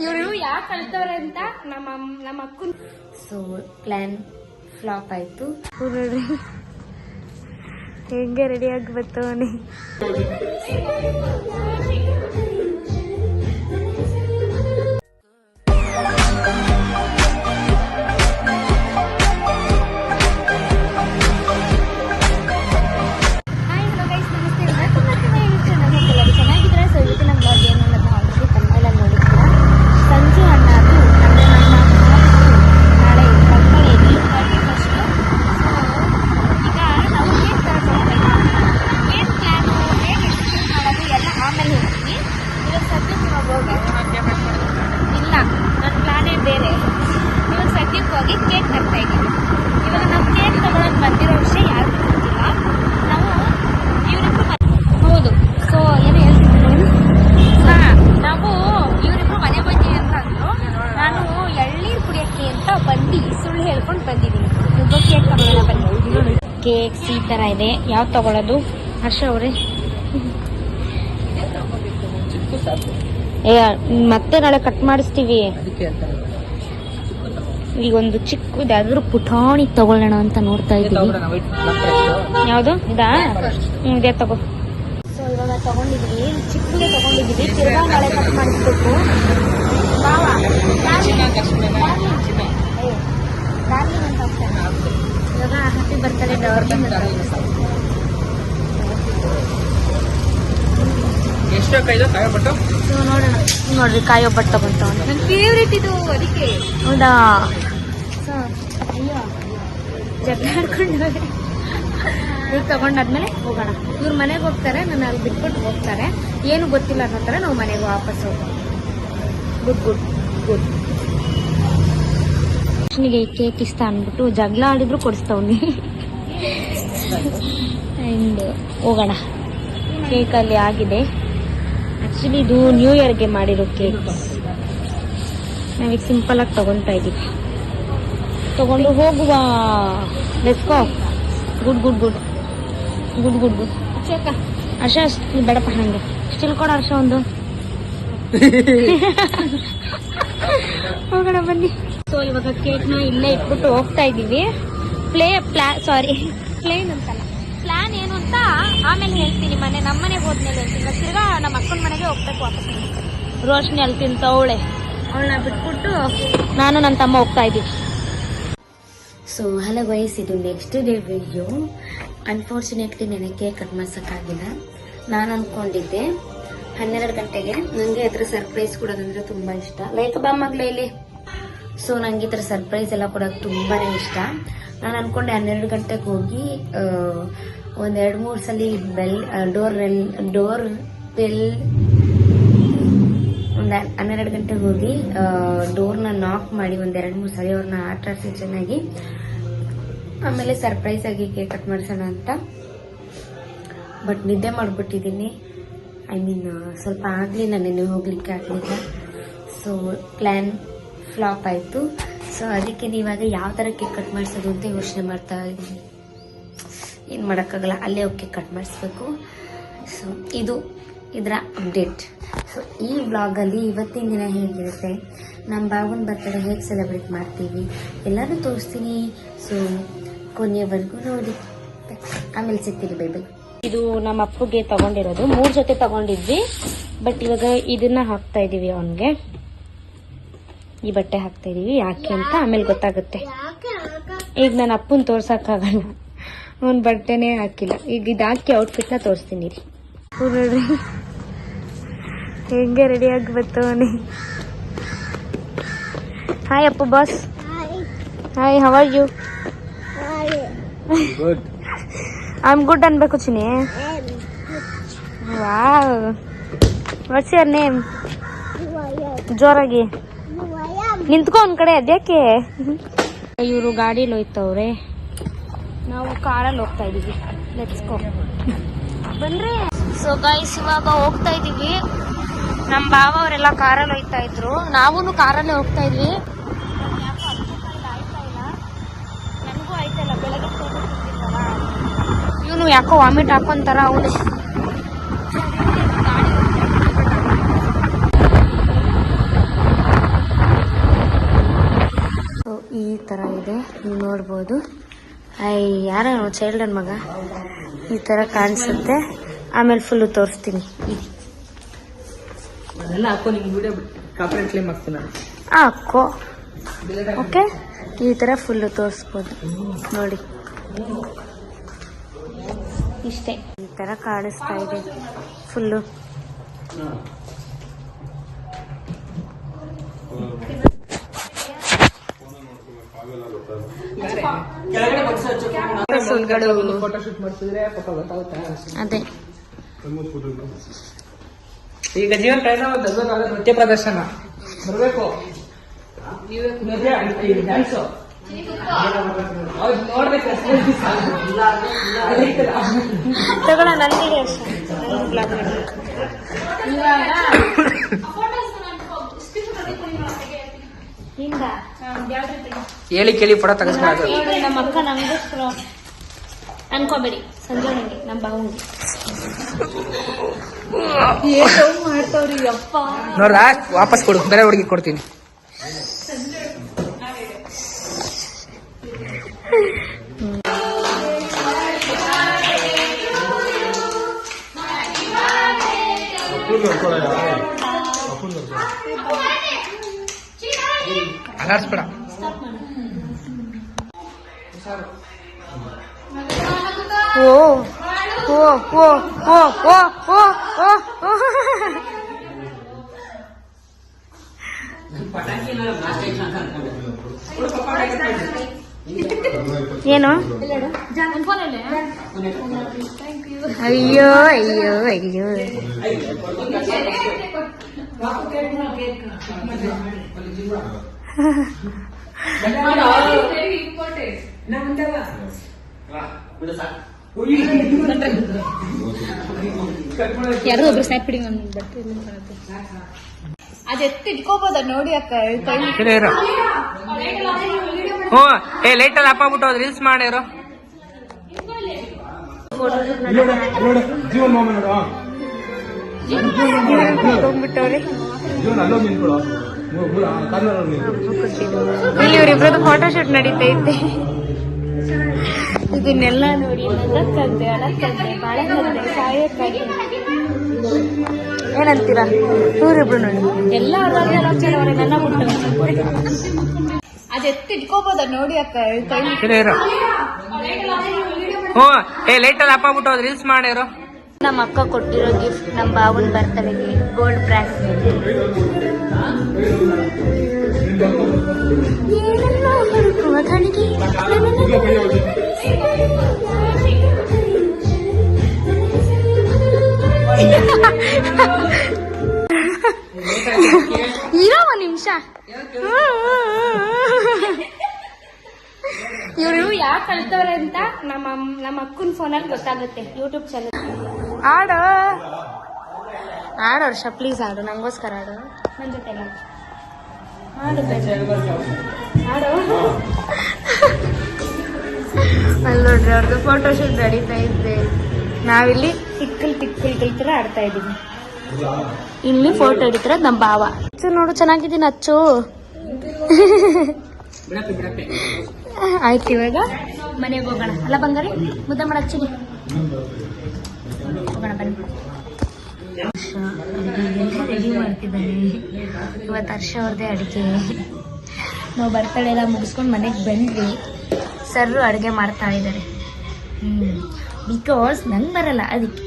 ಇವರು ಯಾಕೆ ಕಳ್ತವ್ರೆ ಅಂತ ನಮ್ಮ ಅಕ್ಕನ. ಸೊ ಪ್ಲಾನ್ ಫ್ಲಾಪ್ ಆಯ್ತು. ನೋಡ್ರಿ ಹೆಂಗೆ ರೆಡಿಯಾಗಿ ಬರ್ತವನಿ. ಕೇಕ್ಸ್ ಈ ತರ ಇದೆ. ಯಾವ್ದು ತಗೊಳ್ಳೋದು ಹರ್ಷ ಅವ್ರೆ? ಮತ್ತೆ ನಾಳೆ ಕಟ್ ಮಾಡಿಸ್ತೀವಿ. ಈಗ ಒಂದು ಚಿಕ್ಕದಾದ್ರೂ ಪುಟಾಣಿ ತಗೊಳ್ಳೋಣ ಅಂತ ನೋಡ್ತಾ ಇದ್ದೀವಿ. ಯಾವ್ದು ಇದಾ? ಇದೇ ತಗೋ. ಸೊ ಇವಾಗ ತಗೊಂಡಿದ್ವಿ, ಚಿಕ್ಕದೇ ತಗೊಂಡಿದ್ವಿ. ತಿರ್ಗಾ ನಾಳೆ ಕಟ್ ಮಾಡಿಸ್ಬೇಕು. ಇವಾಗ ಹ್ಯಾಪಿ ಬರ್ತಾರೆ ಸೊ ನೋಡೋಣ. ನೋಡ್ರಿ ಕಾಯಿ ಒಬ್ಬಟ್ಟು ತಗೊಂತ ನನ್ನ ಫೇವ್ರೇಟ್ ಇದು, ಅದಕ್ಕೆ. ಹೌದಾ? ಸೊ ಅಯ್ಯೋ ಜಗಳ ಆಡ್ಕೊಂಡು ಈಗ ತಗೊಂಡಾದ್ಮೇಲೆ ಹೋಗೋಣ. ಇವ್ರು ಮನೆಗೆ ಹೋಗ್ತಾರೆ, ನನ್ನ ಅಲ್ಲಿ ಬಿಟ್ಬಿಟ್ಟು ಹೋಗ್ತಾರೆ. ಏನು ಗೊತ್ತಿಲ್ಲ ಅನ್ನೋ ಥರ ನಾವು ಮನೆಗೆ ವಾಪಸ್ ಹೋಗೋಣ. Good good good. ಕೃಷ್ಣಿಗೆ ಕೇಕ್ ಇಷ್ಟ ಅಂದ್ಬಿಟ್ಟು ಜಗಳ ಆಡಿದ್ರು ಕೊಡಿಸ್ತಾವ್ನಿ. ಆ್ಯಂಡ್ ಹೋಗೋಣ. ಕೇಕಲ್ಲಿ ಆಗಿದೆ. ಆ್ಯಕ್ಚುಲಿ ಇದು ನ್ಯೂ ಇಯರ್ಗೆ ಮಾಡಿರೋ ಕೇಕ್. ನಾವೀಗ ಸಿಂಪಲ್ ಆಗಿ ತಗೊತಾ ಇದ್ದೀವಿ. ತಗೊಂಡು ಹೋಗುವ. Let's go. Good good good good good good. Harsha ಅಷ್ಟು ಬೇಡಪ್ಪ, ಹಂಗೆ ಸ್ಟಿಲ್ ಕೊಡ ಹರ್ಷ ಒಂದು. ಹೋಗೋಣ ಬನ್ನಿ. ಸೊ ಇವಾಗ ಕೇಕ್ನ ಇಲ್ಲೇ ಇಟ್ಬಿಟ್ಟು ಹೋಗ್ತಾ ಇದ್ದೀವಿ. ಪ್ಲೇನ್ ಅಂತಲ್ಲ, ಪ್ಲಾನ್ ಏನು ಅಂತ ಆಮೇಲೆ ಹೇಳ್ತೀನಿ. ನಮ್ಮನೆಗೆ ಹೋದ್ಮೇಲೆ ಹೇಳ್ತೀನಿ. ತಿರ್ಗಾ ನಮ್ಮ ಅಕ್ಕನ ಮನೆಗೆ ಹೋಗ್ಬೇಕು ವಾಪಸ್. ರೋಶ್ನಿ ಅಲ್ಲಿ ತಿಂತವಳೆ, ಅವಳನ್ನ ಬಿಟ್ಬಿಟ್ಟು ನಾನು ನನ್ನ ತಮ್ಮ ಹೋಗ್ತಾ ಇದ್ದೀವಿ. ಸೊ ಹಲೋ ಗೈಸ್, ಇದು ನೆಕ್ಸ್ಟ್ ಡೇ ವಿಡಿಯೋ. ಅನ್ಫಾರ್ಚುನೇಟ್ಲಿ ನನಗೆ ಕೇಕ್ ಕಟ್ ಮಾಡ್ಸೋಕ್ಕಾಗಿಲ್ಲ. ನಾನು ಅಂದ್ಕೊಂಡಿದ್ದೆ 12 ಗಂಟೆಗೆ. ನನಗೆ ಅದ್ರ ಸರ್ಪ್ರೈಸ್ ಕೊಡೋದಂದ್ರೆ ತುಂಬ ಇಷ್ಟ. ಲೈಕ್ ಬಾ ಮಗ್ಲೇ ಇಲ್ಲಿ. ಸೊ ನಂಗೆ ಈ ಥರ ಸರ್ಪ್ರೈಸ್ ಎಲ್ಲ ಕೊಡೋಕೆ ತುಂಬಾನೇ ಇಷ್ಟ. ನಾನು ಅನ್ಕೊಂಡೆ 12 ಗಂಟೆಗೆ ಹೋಗಿ ಒಂದು 2-3 ಸಲ ಡೋರ್ ಬೆಲ್ ಒಂದು 12 ಗಂಟೆಗೆ ಹೋಗಿ ಡೋರ್ನ ನಾಕ್ ಮಾಡಿ ಒಂದು 2-3 ಸಲ ಅವ್ರನ್ನ ಆಟ ಆಡಿಸಿ ಚೆನ್ನಾಗಿ, ಆಮೇಲೆ ಸರ್ಪ್ರೈಸ್ ಆಗಿ ಕೇಕ್ ಕಟ್ ಮಾಡಿಸೋಣ ಅಂತ. ಬಟ್ ನಿದ್ದೆ ಮಾಡಿಬಿಟ್ಟಿದ್ದೀನಿ. ಸ್ವಲ್ಪ ಆಗಲಿಲ್ಲ, ನೆನ್ನೆ ಹೋಗ್ಲಿಕ್ಕೆ ಆಗಲಿಲ್ಲ. ಸೊ ಪ್ಲ್ಯಾನ್ ಫ್ಲಾಪ್ ಆಯಿತು. ಸೊ ಅದಕ್ಕೆ ನೀವಾಗ ಯಾವ ಥರ ಕೇಕ್ ಕಟ್ ಮಾಡಿಸೋದು ಅಂತ ಯೋಚನೆ ಮಾಡ್ತಾ ಇದ್ದೀನಿ. ಏನು ಮಾಡೋಕ್ಕಾಗಲ್ಲ, ಅಲ್ಲೇ ಹೋಗಿ ಕೇಕ್ ಕಟ್ ಮಾಡಿಸ್ಬೇಕು. ಸೊ ಇದು ಇದರ ಅಪ್ಡೇಟ್. ಸೊ ಈ ವ್ಲಾಗಲ್ಲಿ ಇವತ್ತಿನ ದಿನ ಹೇಗಿರುತ್ತೆ, ನಮ್ಮ ಬಾಬುನ ಬರ್ತಡೇ ಹೇಗೆ ಸೆಲೆಬ್ರೇಟ್ ಮಾಡ್ತೀವಿ ಎಲ್ಲರೂ ತೋರಿಸ್ತೀನಿ. ಸೊ ಕೊನೆಯವರೆಗೂ ನೋಡಿ, ಆಮೇಲೆ ಸಿಗ್ತೀನಿ. Bye bye. ಇದು ನಮ್ಮ ಅಪ್ಪಗೆ ತಗೊಂಡಿರೋದು. 3 ಜೊತೆ ತಗೊಂಡಿದ್ವಿ. ಬಟ್ ಇವಾಗ ಇದನ್ನ ಹಾಕ್ತಾ ಇದೀವಿ ಅವನ್ಗೆ. ಈ ಬಟ್ಟೆ ಹಾಕ್ತಾ ಇದೀವಿ. ಯಾಕೆ ಅಂತ ಆಮೇಲೆ ಗೊತ್ತಾಗುತ್ತೆ. ಈಗ ನನ್ನ ಅಪ್ಪನ್ ತೋರ್ಸಕ್ಕಾಗಲ್ಲ, ಅವನ್ ಬಟ್ಟೆನೇ ಹಾಕಿಲ್ಲ. ಈಗ ಇದು ಹಾಕಿ ಔಟ್ಫಿಟ್ನ ತೋರಿಸ್ತೀನಿ. ನೋಡ್ರಿ ಹೆಂಗೆ ರೆಡಿಯಾಗಿ ಬರ್ತವನಿ. Hi Appu boss. Hi, how are you? I am good ಅನ್ಬೇಕು ಚಿನಿ. Wow, what's your name? ಜೋರಾಗಿ ನಿಂತ್ಕೊ ಒಂದ್ ಕಡೆ. ಅದ್ಯಾಕೆ? ಇವರು ಗಾಡಿಲಿ ಹೋಯ್ತವ್ರೆ, ನಾವು ಕಾರಲ್ಲಿ ಹೋಗ್ತಾ ಇದೀವಿ. Let's go. ಬಂದ್ರೆ ಸೊ ಗೈಸ್ ಇವಾಗ ಹೋಗ್ತಾ ಇದೀವಿ. ನಮ್ಮ ಬಾವ ಅವರೆಲ್ಲ ಕಾರಲ್ಲಿ ಹೋಯ್ತಾ ಇದ್ರು, ನಾವೂನು ಕಾರಲ್ಲೇ ಹೋಗ್ತಾ ಇದ್ವಿ. ನನಗೂ ಆಯ್ತಲ್ಲ, ಬೆಳಗ್ಗೆ ಇವನು ಯಾಕೋ ವಾಮಿಟ್ ಹಾಕೊಂತಾರ. ಅವನು ಇದೆ, ನೀವು ನೋಡ್ಬೋದು. ಯಾರ ಚೈಲ್ಡನ್ ಮಗ ಈ ತರ ಕಾಣಿಸುತ್ತೆ. ಆಮೇಲೆ ಫುಲ್ಲು ತೋರಿಸ್ತೀನಿ. ಹಾಕೋ ಓಕೆ, ಈ ತರ ಫುಲ್ಲು ತೋರಿಸ್ಬೋದು ನೋಡಿ. ಇಷ್ಟೇ, ಈ ತರ ಕಾಣಿಸ್ತಾ ಇದೆ ಫುಲ್ಲು. ಅದೇ ಈಗ ಜೀವನ ಪ್ರಯತ್ನ ನೃತ್ಯ ಪ್ರದರ್ಶನ ಬರಬೇಕು. ತಗೊಳ ನನಗೆ ಹೇಳಿ ಕೇಳಿ ಫೋಟೋ ತೆಗೆಸ್ಕೊಳ್ಳೋದು. ನಮ್ಮ ಅಕ್ಕ ನಮ್ಗೆ ಅನ್ಕೋಬೇಡಿ, ಸಂಜೋಣಿಗೆ ನಮ್ಮ ಬಾವಂಗೆ ಮಾಡ್ತಾವ್ರಿ ಅಪ್ಪ. ನೋಡ್ದ, ವಾಪಸ್ ಕೊಡು, ಬೇರೆ ಹುಡುಗಿ ಕೊಡ್ತೀನಿ. ಅಲಾಡ್ಸ್ಬೇಡ. ಓ ಓ ಓ ಓ ಓ ಓ ಓ ಏನು? ಅಯ್ಯೋ ಅಯ್ಯೋ ಅಯ್ಯೋ. ಯಾರೋ ಒಬ್ರು ಸ್ನ್ಯಾಪ್ ಬಿಡಿ, ಅದ್ ಎತ್ತಿಟ್ಕೋಬೋದ ನೋಡಿ ಅಕ್ಕ. ಹ್ಞೂ, ಲೈಟ್ ಅಲ್ಲಿ ಹಾಕ್ಬಿಟ್ಟು ರೀಲ್ಸ್ ಮಾಡಿರೋ. ಇಲ್ಲಿ ಇವರಿಬ್ರದ್ದು ಫೋಟೋ ಶೂಟ್ ನಡೀತಾ ಇದ್ದೆ. ಇದನ್ನೆಲ್ಲ ನೋಡಿ ನಗಕ್ಕಂತೆ, ಅಳಕ್ಕಂತೆ, ಬಾಳಕ್ಕಂತೆ, ಸಾಯಕ್ಕಂತೆ, ಏನಂತೀರಾ ಇವರಿಬ್ರು ನೋಡಿ. ಎಲ್ಲ ಅವ್ರವ್ರೆ ನನ್ನ ಬಿಟ್ಟು ಅದ್ ಎತ್ತಿಟ್ಕೋಬೋದ ನೋಡಿ ಅಕ್ಕ. ಹ್ಞೂ, ಲೈಟ್ ಅಲ್ಲಿ ಹಾಕ್ಬಿಟ್ಟು ರೀಲ್ಸ್ ಮಾಡಿರೋ. ನಮ್ಮ ಅಕ್ಕ ಕೊಟ್ಟಿರೋ ಗಿಫ್ಟ್ ನಮ್ಮ ಬಾವನ್ ಬರ್ತಡೆಗೆ ಗೋಲ್ಡ್ ಬ್ರಾಸ್ಲೆಟ್. ಇರೋ ಒಂದ್ ನಿಮಿಷ. ಇವರು ಯಾಕೆ ಕಳ್ತವ್ರೆ ಅಂತ ನಮ್ಮ ಅಕ್ಕನ ಫೋನಲ್ಲಿ ಗೊತ್ತಾಗುತ್ತೆ. YouTube channel. ಆಡೋ ವರ್ಷ ಪ್ಲೀಸ್ ಆಡು, ನಂಗೋಸ್ಕರ ಆಡು. ನನ್ನ ಜೊತೆ ಆಡು ಆಡು. ಅಲ್ಲಿ ನೋಡ್ರಿ ಅವ್ರದ್ದು ಫೋಟೋ ಶೂಟ್ ನಡೀತಾ ಇದ್ದೆ. ನಾವಿಲ್ಲಿ ತಿಕ್ಕಲ್ ತರ ಆಡ್ತಾ ಇದ್ದೀವಿ. ಇಲ್ಲಿ ಫೋಟೋ ಹಿಡಿತಾರೆ ನಮ್ಮ ಭಾವ. ನೋಡು ಚೆನ್ನಾಗಿದ್ದೀನಿ ಅಚ್ಚು. ಆಯ್ತು, ಇವಾಗ ಮನೆಗೆ ಹೋಗೋಣ ಅಲ್ಲ ಬಂಗಾರಿ? ಮುದ್ದೆ ಮಾಡ ಹಚ್ಚಿನಿ, ಹೋಗೋಣ ಬನ್ನಿ. ರೆಡಿ ಮಾಡ್ತಿದ್ದಾನೆ ಇವತ್ತು ಹರ್ಷ ಅವ್ರದ್ದೇ ಅಡುಗೆ. ನಾವು ಬರ್ತಡೇ ಎಲ್ಲ ಮುಗಿಸ್ಕೊಂಡು ಮನೆಗೆ ಬಂದ್ವಿ. ಸರ್ ಅಡುಗೆ ಮಾಡ್ತಾ ಇದ್ದಾರೆ. ಬಿಕಾಸ್ ನಂಗೆ ಬರಲ್ಲ ಅದಕ್ಕೆ.